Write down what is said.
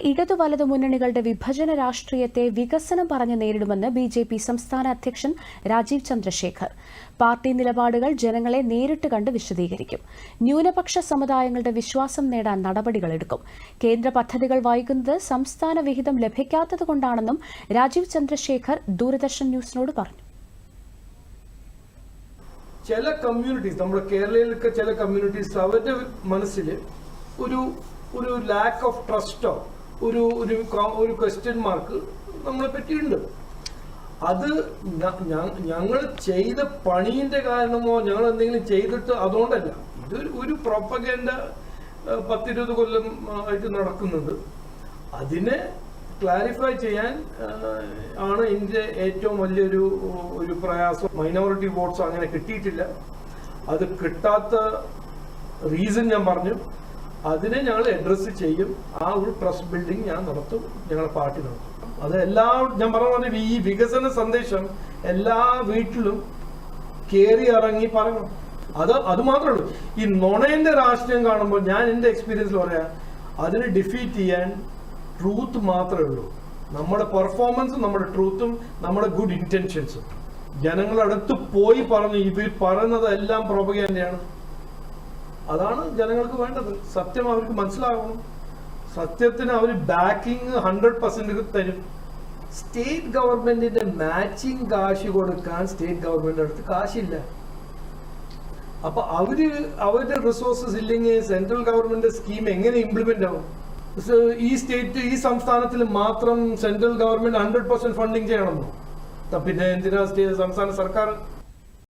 ഇടതു വലതു മുന്നണികളുടെ വിഭജന രാഷ്ട്രീയത്തെ വികസനം പറഞ്ഞ് നേരിടുമെന്ന് ബിജെപി സംസ്ഥാന അധ്യക്ഷൻ രാജീവ് ചന്ദ്രശേഖർ. പാർട്ടി നിലപാടുകൾ ജനങ്ങളെ നേരിട്ട് കണ്ട് വിശദീകരിക്കും. ന്യൂനപക്ഷ സമുദായങ്ങളുടെ വിശ്വാസം നേടാൻ നടപടികളെടുക്കും. കേന്ദ്ര പദ്ധതികൾ വൈകുന്നത് സംസ്ഥാന വിഹിതം ലഭിക്കാത്തതുകൊണ്ടാണെന്നും രാജീവ് ചന്ദ്രശേഖർ ദൂരദർശൻ ന്യൂസിനോട് പറഞ്ഞു. ചില കമ്മ്യൂണിറ്റീസ്, നമ്മുടെ കേരളയിലൊക്കെ ചില കമ്മ്യൂണിറ്റീസ് അവരുടെ മനസ്സിൽ ഒരു ലാക്ക് ഓഫ് ട്രസ്റ്റോ ഒരു ക്വസ്റ്റ്യൻ മാർക്ക് നമ്മളെ പറ്റിയുണ്ട്. അത് ഞങ്ങൾ ചെയ്ത പണീന്റെ കാരണമോ ഞങ്ങൾ എന്തെങ്കിലും ചെയ്തിട്ട് അതുകൊണ്ടല്ല. ഇത് ഒരു പ്രൊപ്പഗൻഡ 10-20 കൊല്ലം ആയിട്ട് നടക്കുന്നുണ്ട്. അതിനെ ക്ലാരിഫൈ ചെയ്യാൻ ആണ് എൻ്റെ ഏറ്റവും വലിയൊരു പ്രയാസം. മൈനോറിറ്റി വോട്ട്സ് അങ്ങനെ കിട്ടിയിട്ടില്ല. അത് കിട്ടാത്ത റീസൺ ഞാൻ പറഞ്ഞു. അതിനെ ഞങ്ങൾ അഡ്രസ്സ് ചെയ്യും. ആ ഒരു ട്രസ്റ്റ് ബിൽഡിംഗ് ഞാൻ നടത്തും, ഞങ്ങളുടെ പാർട്ടി നടത്തും. അത് ഞാൻ പറഞ്ഞ ഈ വികസന സന്ദേശം എല്ലാ വീട്ടിലും കയറി ഇറങ്ങി പറയണം. അത് മാത്രമേ ഉള്ളൂ. ഈ നുണേന്റെ രാഷ്ട്രീയം കാണുമ്പോൾ ഞാൻ എൻ്റെ എക്സ്പീരിയൻസിൽ പറയാം, അതിനെ ഡിഫീറ്റ് ചെയ്യാൻ ട്രൂത്ത് മാത്രമേ ഉള്ളൂ. നമ്മുടെ പെർഫോമൻസും നമ്മുടെ ട്രൂത്തും നമ്മുടെ ഗുഡ് ഇന്റൻഷൻസും ജനങ്ങളുടെ അടുത്ത് പോയി പറഞ്ഞു ഇവർ പറയുന്നതെല്ലാം പ്രോപ്പഗൻഡയാണ്. അതാണ് ജനങ്ങൾക്ക് വേണ്ടത്. സത്യം അവർക്ക് മനസ്സിലാകണം. സത്യത്തിന് അവർ ബാക്കിങ് 100% തരും. സ്റ്റേറ്റ് ഗവൺമെന്റിന്റെ മാച്ചിങ് കാശ് കൊടുക്കാൻ സ്റ്റേറ്റ് ഗവൺമെന്റിന്റെ അടുത്ത് കാശില്ല. അപ്പൊ അവരുടെ റിസോഴ്സസ് ഇല്ലെങ്കിൽ സെൻട്രൽ ഗവൺമെന്റ് സ്കീം എങ്ങനെ ഇംപ്ലിമെന്റ് ആവും? ഈ സംസ്ഥാനത്തിൽ മാത്രം സെൻട്രൽ ഗവൺമെന്റ് 100% ഫണ്ടിങ് ചെയ്യണമെന്നോ? പിന്നെ എന്തിനാ സംസ്ഥാന സർക്കാർ